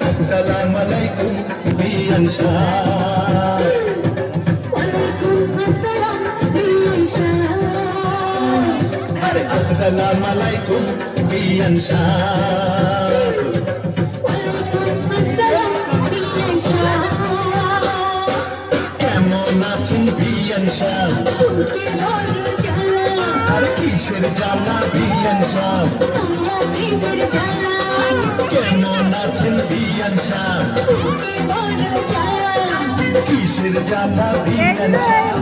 আসসালামু আলাইকুম বিয়ান শাহ। ওয়ালাইকুম আসসালাম বিয়ান শাহ। আরে আসসালামু আলাইকুম বিয়ান শাহ। ওয়ালাইকুম আসসালাম বিয়ান শাহ। কেমন আছেন বিয়ান শাহ? আর কিসের জ্বালা বিয়ান শাহ? কেমন আছেন বিয়ান শাহ? কিসের জ্বালা বিয়ান শাহ?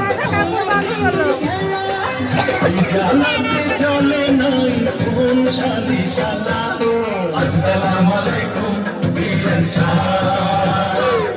এই জ্বালাতে চলে নাই কোন শালি শালা। আসসালামু আলাইকুম বিয়ান শাহ।